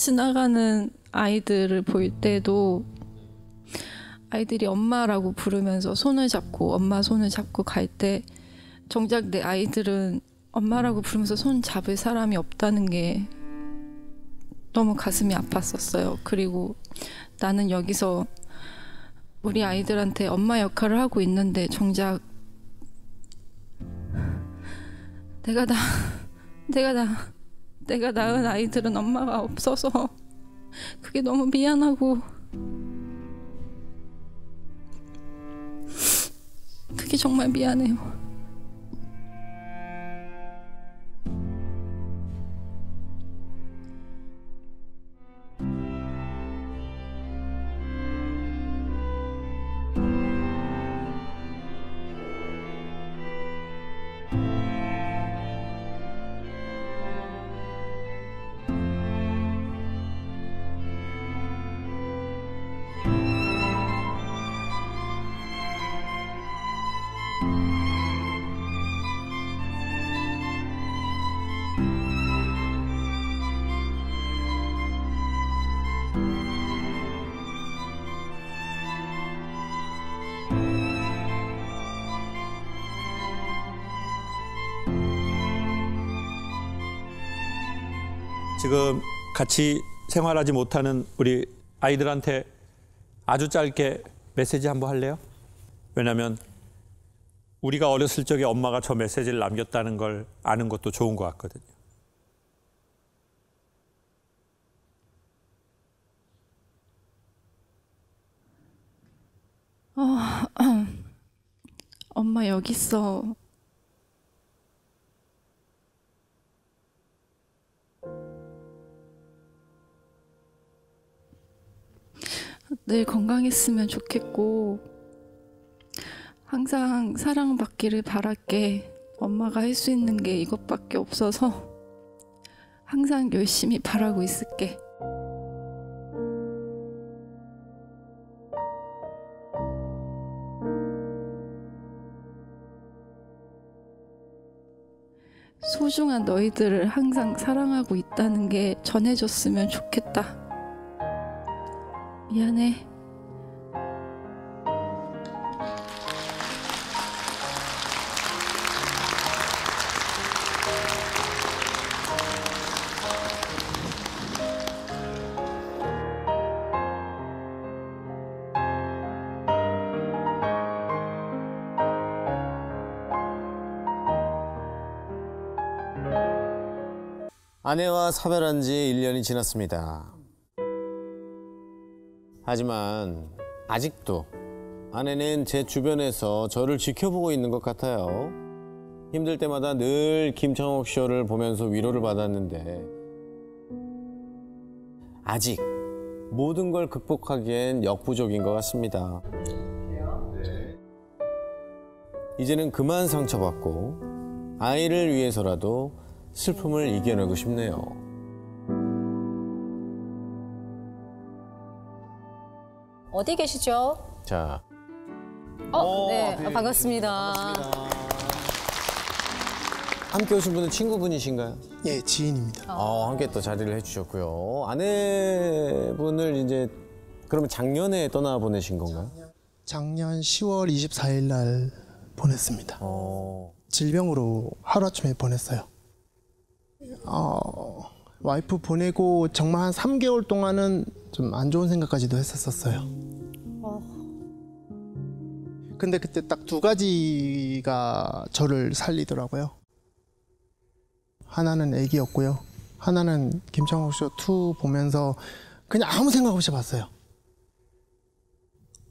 지나가는 아이들을 볼 때도 아이들이 엄마라고 부르면서 손을 잡고 엄마 손을 잡고 갈 때 정작 내 아이들은 엄마라고 부르면서 손 잡을 사람이 없다는 게 너무 가슴이 아팠었어요. 그리고 나는 여기서 우리 아이들한테 엄마 역할을 하고 있는데 정작 내가 낳은 아이들은 엄마가 없어서 그게 너무 미안하고 그게 정말 미안해요. 지금 같이 생활하지 못하는 우리 아이들한테 아주 짧게 메시지 한번 할래요? 왜냐하면 우리가 어렸을 적에 엄마가 저 메시지를 남겼다는 걸 아는 것도 좋은 것 같거든요. 엄마 여기 있어. 늘 건강했으면 좋겠고 항상 사랑받기를 바랄게. 엄마가 할 수 있는 게 이것밖에 없어서 항상 열심히 바라고 있을게. 소중한 너희들을 항상 사랑하고 있다는 게 전해졌으면 좋겠다. 미안해. 아내와 사별한 지 1년이 지났습니다. 하지만 아직도 아내는 제 주변에서 저를 지켜보고 있는 것 같아요. 힘들 때마다 늘 김창옥 쇼를 보면서 위로를 받았는데 아직 모든 걸 극복하기엔 역부족인 것 같습니다. 이제는 그만 상처받고 아이를 위해서라도 슬픔을 이겨내고 싶네요. 어디 계시죠? 자. 네, 반갑습니다. 함께 오신 분은 친구분이신가요? 예, 지인입니다. 함께 또 자리를 해주셨고요. 아내분을 이제 그러면 작년에 떠나 보내신 건가요? 작년 10월 24일 날 보냈습니다. 질병으로 하루아침에 보냈어요. 와이프 보내고 정말 한 3개월 동안은 좀 안 좋은 생각까지도 했었어요. 근데 그때 딱 두 가지가 저를 살리더라고요. 하나는 애기였고요. 하나는 김창옥 쇼 2 보면서 그냥 아무 생각 없이 봤어요.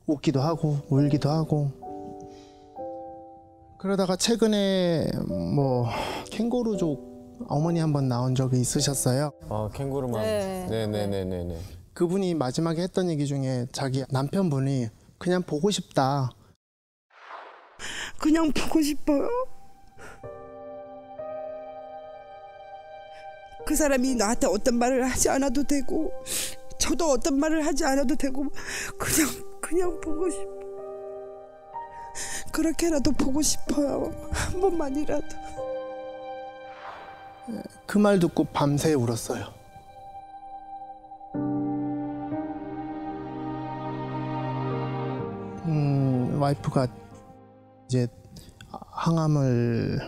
웃기도 하고 울기도 하고. 그러다가 최근에 뭐 캥거루족 어머니 한번 나온 적이 있으셨어요. 캥거루만. 네네네네. 그분이 마지막에 했던 얘기 중에 자기 남편분이 그냥 보고 싶다. 그냥 보고 싶어요. 그 사람이 나한테 어떤 말을 하지 않아도 되고 저도 어떤 말을 하지 않아도 되고 그냥 보고 싶어. 그렇게라도 보고 싶어요. 한 번만이라도. 그 말 듣고 밤새 울었어요. 와이프가 이제 항암을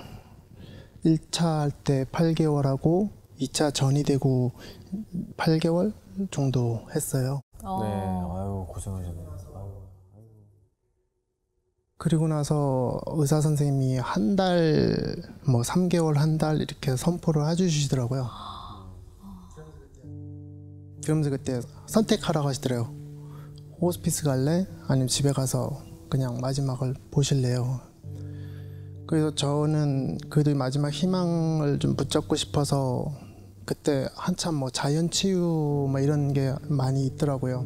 1차 할 때 8개월 하고 2차 전이 되고 8개월 정도 했어요. 네, 아유 고생하셨네요. 그리고 나서 의사 선생님이 한 달, 뭐 3개월, 한 달 이렇게 선포를 해주시더라고요. 그러면서 그때 선택하라고 하시더래요. 호스피스 갈래? 아니면 집에 가서 그냥 마지막을 보실래요? 그래서 저는 그래도 마지막 희망을 좀 붙잡고 싶어서 그때 한참 뭐 자연치유 뭐 이런 게 많이 있더라고요.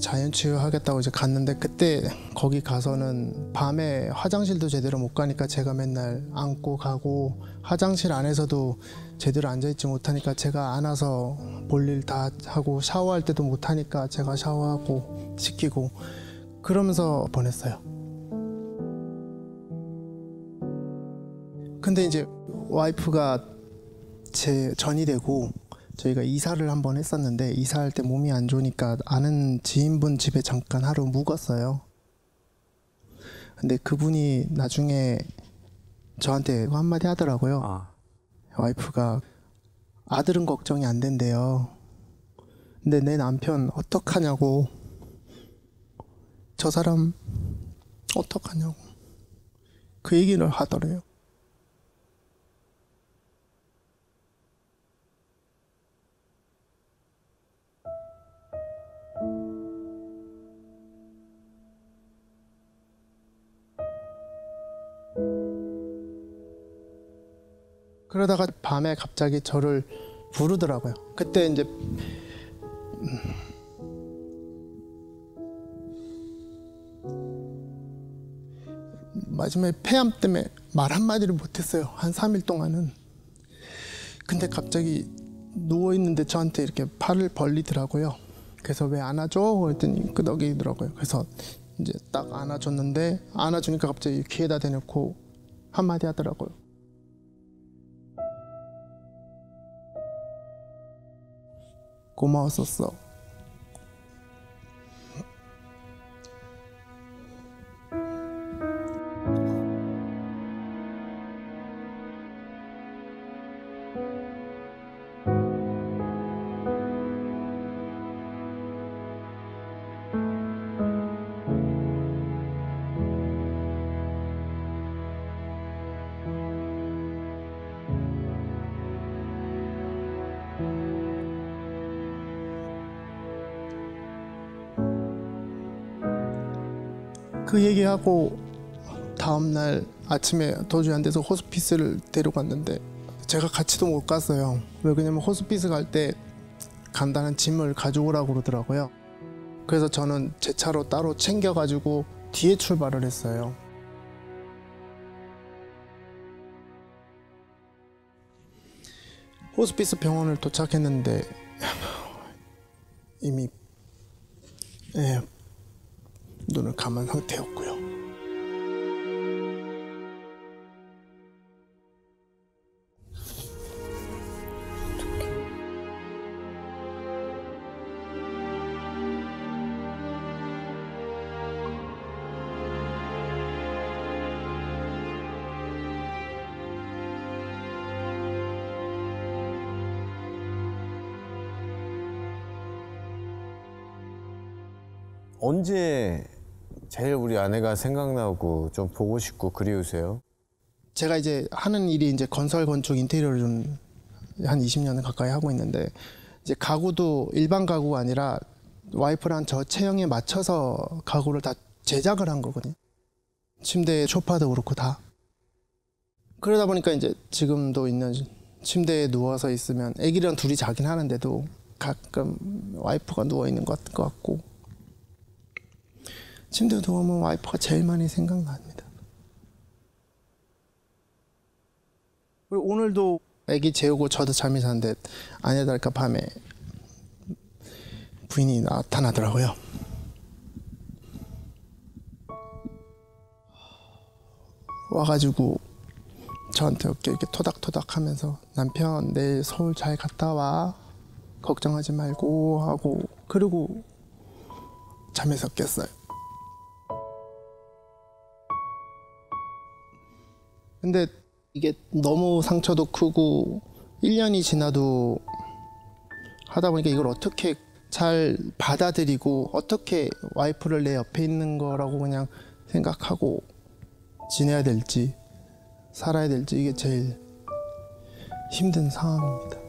자연치유 하겠다고 이제 갔는데 그때 거기 가서는 밤에 화장실도 제대로 못 가니까 제가 맨날 안고 가고 화장실 안에서도 제대로 앉아있지 못하니까 제가 안아서 볼일 다 하고 샤워할 때도 못하니까 제가 샤워하고 씻기고 그러면서 보냈어요. 근데 이제 와이프가 제 전이 되고 저희가 이사를 한번 했었는데 이사할 때 몸이 안 좋으니까 아는 지인분 집에 잠깐 하루 묵었어요. 근데 그분이 나중에 저한테 한마디 하더라고요. 와이프가 아들은 걱정이 안 된대요. 근데 내 남편 어떡하냐고. 저 사람 어떡하냐고. 그 얘기를 하더래요. 그러다가 밤에 갑자기 저를 부르더라고요. 그때 이제 마지막에 폐암 때문에 말 한마디를 못했어요. 한 3일 동안은. 근데 갑자기 누워있는데 저한테 이렇게 팔을 벌리더라고요. 그래서 왜 안아줘? 그랬더니 끄덕이더라고요. 그래서 이제 딱 안아줬는데 안아주니까 갑자기 귀에다 대놓고 한마디 하더라고요. 고마웠었어. 그 얘기하고 다음날 아침에 도저히 안 돼서 호스피스를 데려갔는데 제가 같이도 못 갔어요. 왜 그러냐면 호스피스 갈 때 간단한 짐을 가져오라고 그러더라고요. 그래서 저는 제 차로 따로 챙겨가지고 뒤에 출발을 했어요. 호스피스 병원을 도착했는데 이미 눈을 감은 상태였고요. 언제 제일 우리 아내가 생각나고 좀 보고 싶고 그리우세요? 제가 이제 하는 일이 이제 건설 건축 인테리어를 좀 한 20년 가까이 하고 있는데 이제 가구도 일반 가구가 아니라 와이프랑 저 체형에 맞춰서 가구를 다 제작을 한 거거든요. 침대, 소파도 그렇고 다. 그러다 보니까 이제 지금도 있는 침대에 누워서 있으면 애기랑 둘이 자긴 하는데도 가끔 와이프가 누워 있는 것 같고 침대에 누우면 와이프가 제일 많이 생각납니다. 그리고 오늘도 애기 재우고 저도 잠이 잤는데 아내달까 밤에 부인이 나타나더라고요. 와가지고 저한테 어깨 이렇게 토닥토닥 하면서 남편 내일 서울 잘 갔다 와. 걱정하지 말고 하고 그리고 잠에서 깼어요. 근데 이게 너무 상처도 크고 1년이 지나도 하다 보니까 이걸 어떻게 잘 받아들이고 어떻게 와이프를 내 옆에 있는 거라고 그냥 생각하고 지내야 될지 살아야 될지 이게 제일 힘든 상황입니다.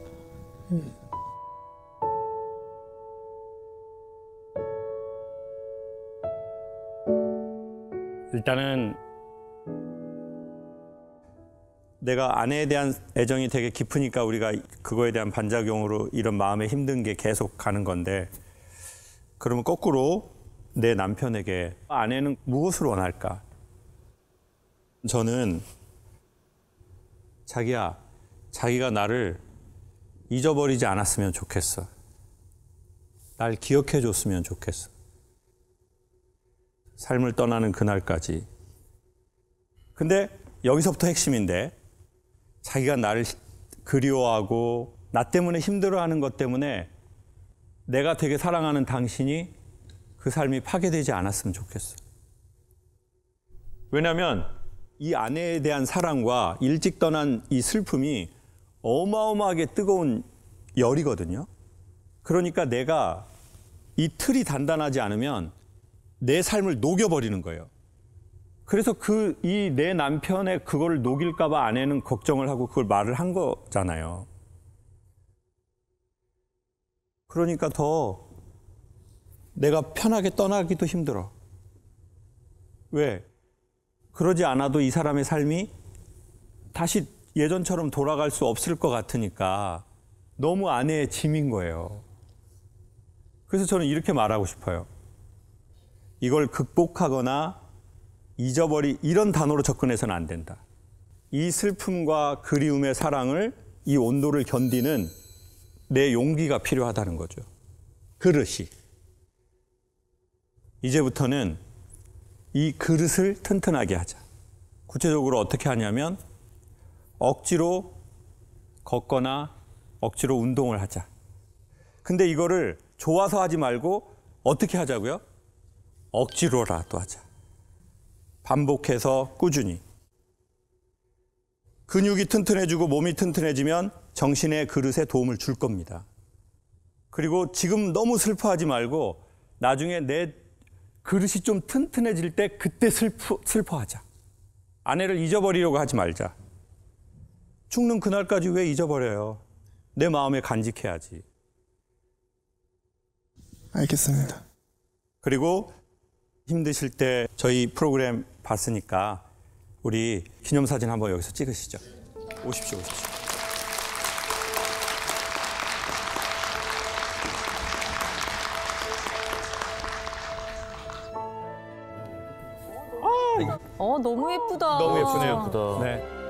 일단은 내가 아내에 대한 애정이 되게 깊으니까 우리가 그거에 대한 반작용으로 이런 마음에 힘든 게 계속 가는 건데, 그러면 거꾸로 내 남편에게 아내는 무엇을 원할까? 저는 자기야, 자기가 나를 잊어버리지 않았으면 좋겠어. 날 기억해 줬으면 좋겠어. 삶을 떠나는 그날까지. 근데 여기서부터 핵심인데, 자기가 나를 그리워하고 나 때문에 힘들어하는 것 때문에 내가 되게 사랑하는 당신이 그 삶이 파괴되지 않았으면 좋겠어. 왜냐하면 이 아내에 대한 사랑과 일찍 떠난 이 슬픔이 어마어마하게 뜨거운 열이거든요. 그러니까 내가 이 틀이 단단하지 않으면 내 삶을 녹여버리는 거예요. 그래서 이 내 남편의 그걸 녹일까봐 아내는 걱정을 하고 그걸 말을 한 거잖아요. 그러니까 더 내가 편하게 떠나기도 힘들어. 왜? 그러지 않아도 이 사람의 삶이 다시 예전처럼 돌아갈 수 없을 것 같으니까 너무 아내의 짐인 거예요. 그래서 저는 이렇게 말하고 싶어요. 이걸 극복하거나 잊어버리 이런 단어로 접근해서는 안 된다. 이 슬픔과 그리움의 사랑을, 이 온도를 견디는 내 용기가 필요하다는 거죠. 그릇이. 이제부터는 이 그릇을 튼튼하게 하자. 구체적으로 어떻게 하냐면 억지로 걷거나 억지로 운동을 하자. 근데 이거를 좋아서 하지 말고 어떻게 하자고요? 억지로라도 하자. 반복해서 꾸준히. 근육이 튼튼해지고 몸이 튼튼해지면 정신의 그릇에 도움을 줄 겁니다. 그리고 지금 너무 슬퍼하지 말고 나중에 내 그릇이 좀 튼튼해질 때 그때 슬퍼하자. 아내를 잊어버리려고 하지 말자. 죽는 그날까지 왜 잊어버려요? 내 마음에 간직해야지. 알겠습니다. 그리고 힘드실 때 저희 프로그램 봤으니까 우리 기념사진 한번 여기서 찍으시죠. 오십시오. 너무 예쁘다. 너무 예쁘네요. 네.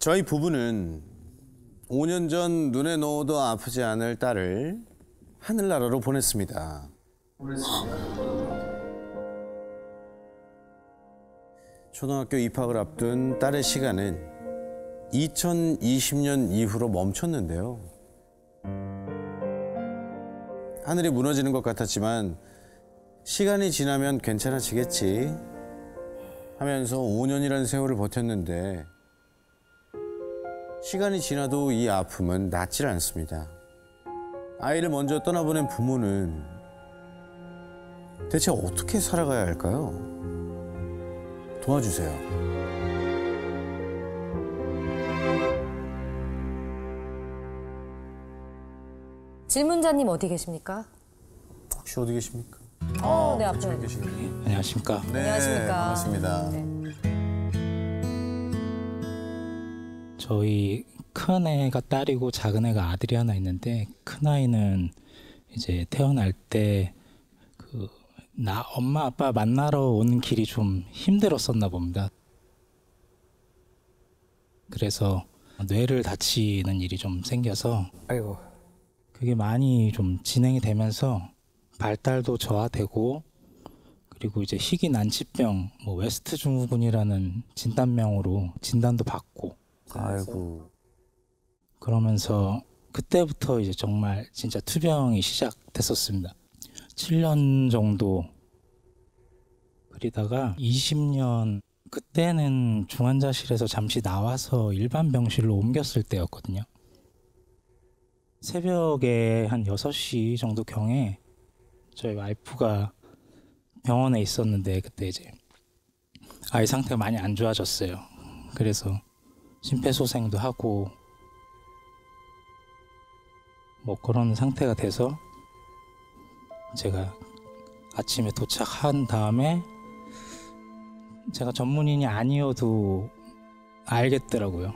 저희 부부는 5년 전 눈에 넣어도 아프지 않을 딸을 하늘나라로 보냈습니다. 초등학교 입학을 앞둔 딸의 시간은 2020년 이후로 멈췄는데요. 하늘이 무너지는 것 같았지만 시간이 지나면 괜찮아지겠지 하면서 5년이라는 세월을 버텼는데 시간이 지나도 이 아픔은 낫질 않습니다. 아이를 먼저 떠나보낸 부모는 대체 어떻게 살아가야 할까요? 도와주세요. 질문자님 어디 계십니까? 혹시 어디 계십니까? 네, 앞에. 저기 계시네요. 안녕하십니까. 네, 안녕하십니까. 반갑습니다. 네. 저희 큰 애가 딸이고 작은 애가 아들이 하나 있는데, 큰 아이는 이제 태어날 때 나 엄마 아빠 만나러 오는 길이 좀 힘들었었나 봅니다. 그래서 뇌를 다치는 일이 좀 생겨서 아이고. 그게 많이 좀 진행이 되면서 발달도 저하되고 그리고 이제 희귀 난치병 뭐 웨스트 증후군이라는 진단명으로 진단도 받고 아이고. 그러면서 그때부터 이제 정말 진짜 투병이 시작됐었습니다. 7년 정도 그리다가 20년 그때는 중환자실에서 잠시 나와서 일반 병실로 옮겼을 때였거든요. 새벽에 한 6시 정도 경에 저희 와이프가 병원에 있었는데 그때 이제 아이 상태가 많이 안 좋아졌어요. 그래서 심폐소생도 하고 뭐 그런 상태가 돼서 제가 아침에 도착한 다음에 제가 전문인이 아니어도 알겠더라고요.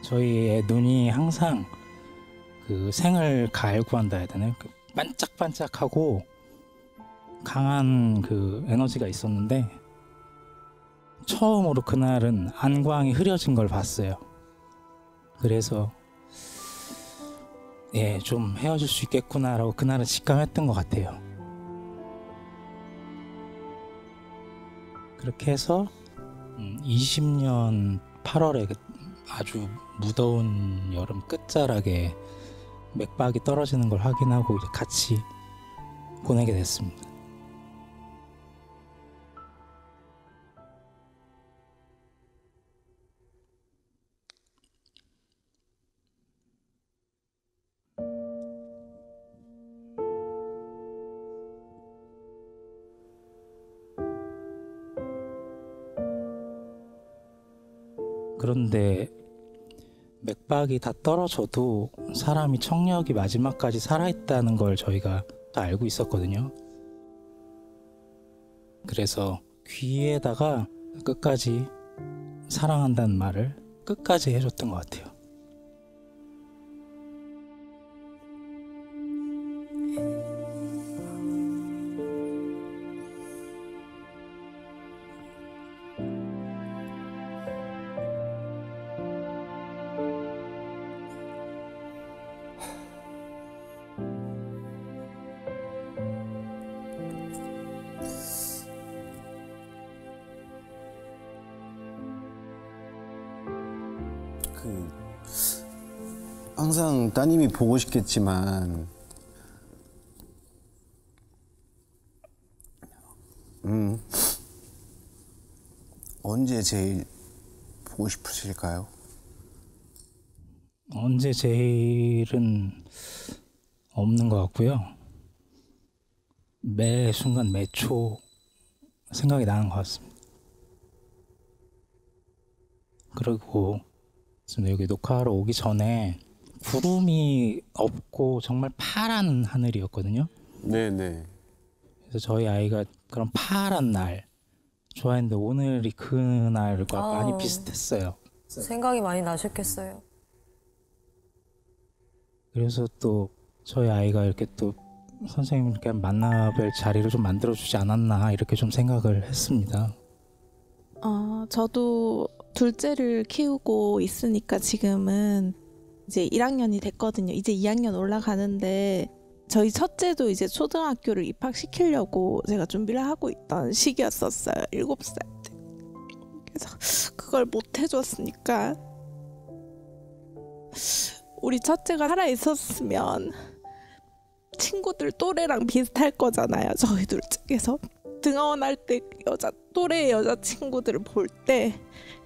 저희의 눈이 항상 그 생을 갈구한다 해야 되나요? 그 반짝반짝하고 강한 그 에너지가 있었는데 처음으로 그날은 안광이 흐려진 걸 봤어요. 그래서 예, 좀 헤어질 수 있겠구나라고 그날은 직감했던 것 같아요. 그렇게 해서 20년 8월에 아주 무더운 여름 끝자락에 맥박이 떨어지는 걸 확인하고 이제 같이 보내게 됐습니다. 그런데 맥박이 다 떨어져도 사람이 청력이 마지막까지 살아있다는 걸 저희가 다 알고 있었거든요. 그래서 귀에다가 끝까지 사랑한다는 말을 끝까지 해줬던 것 같아요. 항상 따님이 보고 싶겠지만 언제 제일 보고 싶으실까요? 언제 제일은 없는 것 같고요. 매 순간 매 초 생각이 나는 것 같습니다. 그리고 여기 녹화하러 오기 전에 구름이 없고 정말 파란 하늘이었거든요. 네네. 그래서 저희 아이가 그런 파란 날 좋아했는데 오늘이 그날과 많이 비슷했어요. 생각이 많이 나셨겠어요. 그래서 또 저희 아이가 이렇게 또 선생님을 이렇게 만나뵐 자리를 좀 만들어주지 않았나 이렇게 좀 생각을 했습니다. 저도 둘째를 키우고 있으니까 지금은 이제 1학년이 됐거든요. 이제 2학년 올라가는데 저희 첫째도 이제 초등학교를 입학시키려고 제가 준비를 하고 있던 시기였었어요. 7살 때. 그래서 그걸 못 해줬으니까 우리 첫째가 살아있었으면 친구들 또래랑 비슷할 거잖아요. 저희 둘째께서 등하원할 때 또래의 여자친구들을 볼 때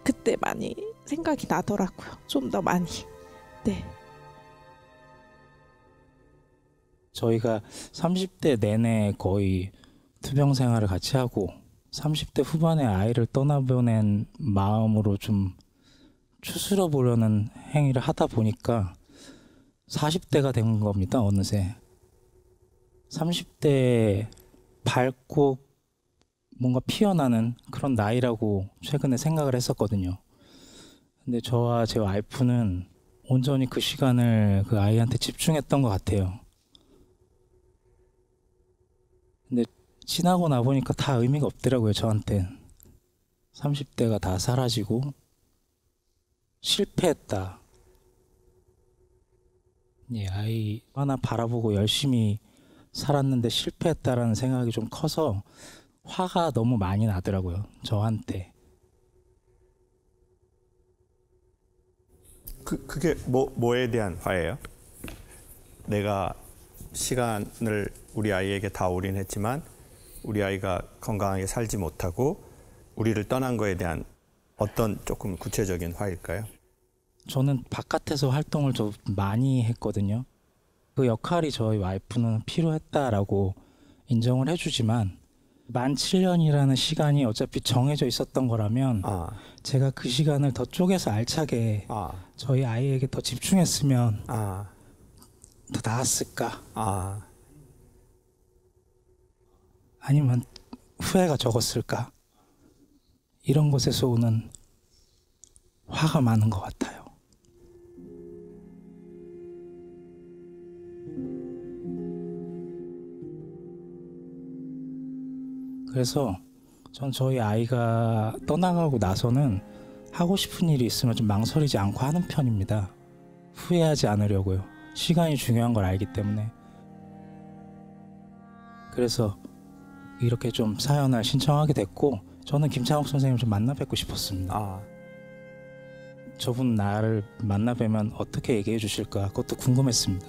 그때 많이 생각이 나더라고요. 좀 더 많이. 네. 저희가 30대 내내 거의 투병 생활을 같이 하고 30대 후반에 아이를 떠나보낸 마음으로 좀 추스려 보려는 행위를 하다 보니까 40대가 된 겁니다. 어느새 30대에 밝고 뭔가 피어나는 그런 나이라고 최근에 생각을 했었거든요. 근데 저와 제 와이프는 온전히 그 시간을 그 아이한테 집중했던 것 같아요. 근데 지나고 나보니까 다 의미가 없더라고요. 저한텐 30대가 다 사라지고 실패했다. 예, 아이 하나 바라보고 열심히 살았는데 실패했다라는 생각이 좀 커서 화가 너무 많이 나더라고요. 저한테. 그게 뭐에 대한 화예요? 내가 시간을 우리 아이에게 다 올인했지만 우리 아이가 건강하게 살지 못하고 우리를 떠난 거에 대한 어떤 조금 구체적인 화일까요? 저는 바깥에서 활동을 좀 많이 했거든요. 그 역할이 저희 와이프는 필요했다라고 인정을 해주지만 만 7년이라는 시간이 어차피 정해져 있었던 거라면 제가 그 시간을 더 쪼개서 알차게 저희 아이에게 더 집중했으면 더 나았을까? 아니면 후회가 적었을까? 이런 것에서 오는 화가 많은 것 같아요. 그래서 전 저희 아이가 떠나가고 나서는 하고 싶은 일이 있으면 좀 망설이지 않고 하는 편입니다. 후회하지 않으려고요. 시간이 중요한 걸 알기 때문에. 그래서 이렇게 좀 사연을 신청하게 됐고 저는 김창욱 선생님을 좀 만나 뵙고 싶었습니다. 저분 나를 만나 뵈면 어떻게 얘기해 주실까 그것도 궁금했습니다.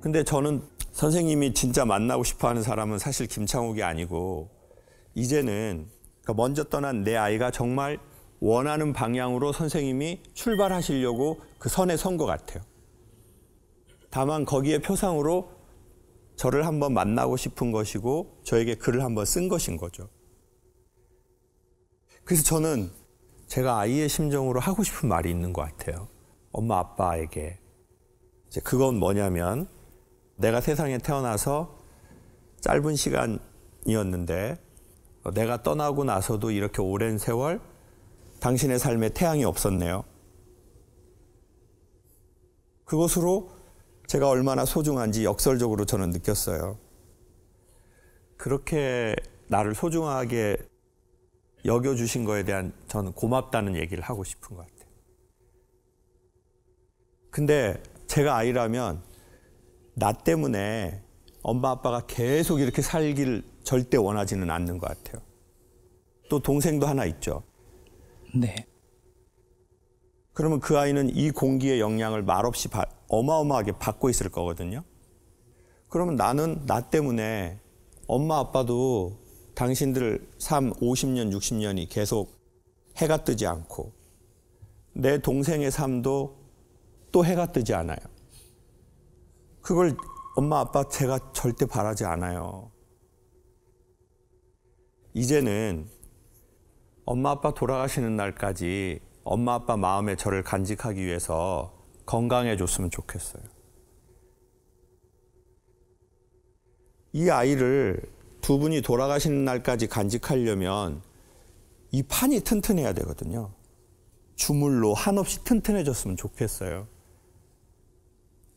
근데 저는 선생님이 진짜 만나고 싶어하는 사람은 사실 김창욱이 아니고 이제는 그러니까 먼저 떠난 내 아이가 정말 원하는 방향으로 선생님이 출발하시려고 그 선에 선 것 같아요. 다만 거기에 표상으로 저를 한번 만나고 싶은 것이고 저에게 글을 한번 쓴 것인 거죠. 그래서 저는 제가 아이의 심정으로 하고 싶은 말이 있는 것 같아요. 엄마 아빠에게. 이제 그건 뭐냐면 내가 세상에 태어나서 짧은 시간이었는데 내가 떠나고 나서도 이렇게 오랜 세월 당신의 삶에 태양이 없었네요. 그것으로 제가 얼마나 소중한지 역설적으로 저는 느꼈어요. 그렇게 나를 소중하게 여겨주신 거에 대한 저는 고맙다는 얘기를 하고 싶은 것 같아요. 근데 제가 아이라면 나 때문에 엄마 아빠가 계속 이렇게 살기를 절대 원하지는 않는 것 같아요. 또 동생도 하나 있죠. 네. 그러면 그 아이는 이 공기의 영향을 말없이 어마어마하게 받고 있을 거거든요. 그러면 나는 나 때문에 엄마 아빠도 당신들 삶 50년, 60년이 계속 해가 뜨지 않고 내 동생의 삶도 또 해가 뜨지 않아요. 그걸 엄마 아빠 제가 절대 바라지 않아요. 이제는 엄마 아빠 돌아가시는 날까지 엄마 아빠 마음에 저를 간직하기 위해서 건강해줬으면 좋겠어요. 이 아이를 두 분이 돌아가시는 날까지 간직하려면 이 판이 튼튼해야 되거든요. 주물로 한없이 튼튼해졌으면 좋겠어요.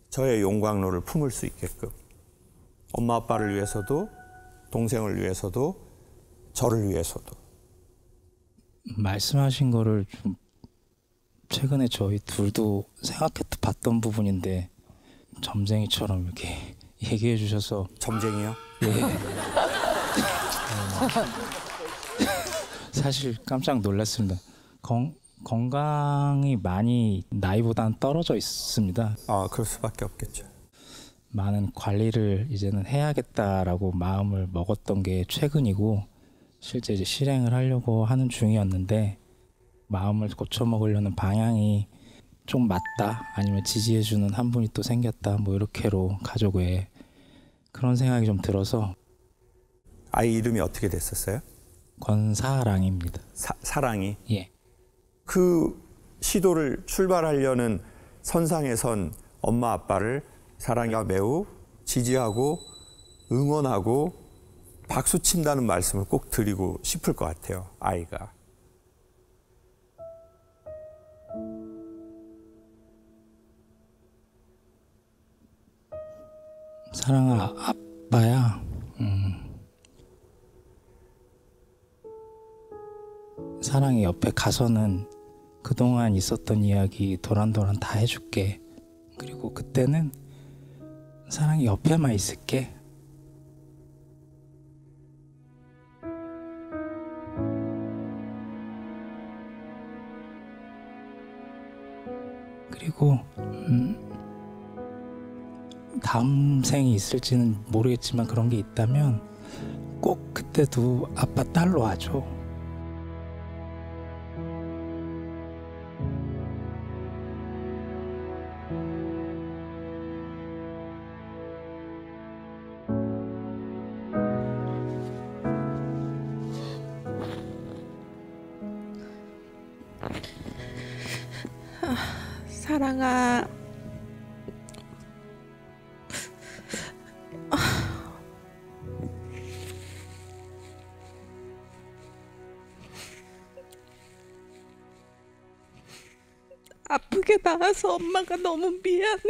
저의 용광로를 품을 수 있게끔. 엄마 아빠를 위해서도 동생을 위해서도 저를 위해서도. 말씀하신 거를 좀 최근에 저희 둘도 생각해 봤던 부분인데 점쟁이처럼 이렇게 얘기해 주셔서. 점쟁이요? 예. 사실 깜짝 놀랐습니다. 건강이 많이 나이보다는 떨어져 있습니다. 그럴 수밖에 없겠죠. 많은 관리를 이제는 해야겠다라고 마음을 먹었던 게 최근이고 실제 이제 실행을 하려고 하는 중이었는데 마음을 고쳐먹으려는 방향이 좀 맞다 아니면 지지해주는 한 분이 또 생겼다 뭐 이렇게로 가족에 그런 생각이 좀 들어서. 아이 이름이 어떻게 됐었어요? 권사랑입니다. 사랑이? 예. 그 시도를 출발하려는 선상에 선 엄마 아빠를 사랑이가 매우 지지하고 응원하고 박수 친다는 말씀을 꼭 드리고 싶을 것 같아요. 아이가. 사랑아, 아빠야. 사랑이 옆에 가서는 그동안 있었던 이야기 도란도란 다 해줄게. 그리고 그때는 사랑이 옆에만 있을게. 그리고 다음 생이 있을지는 모르겠지만 그런 게 있다면 꼭 그때도 아빠 딸로 와줘. 사랑아, 아프게 나와서 엄마가 너무 미안해.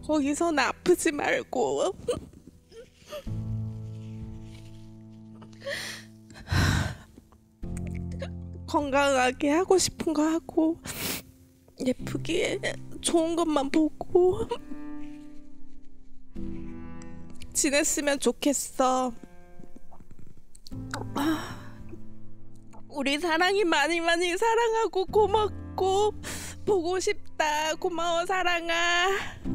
거기서는 아프지 말고 건강하게 하고 싶은 거 하고 예쁘게 좋은 것만 보고 지냈으면 좋겠어. 우리 사랑이 많이 사랑하고 고맙고 보고 싶다. 고마워 사랑아.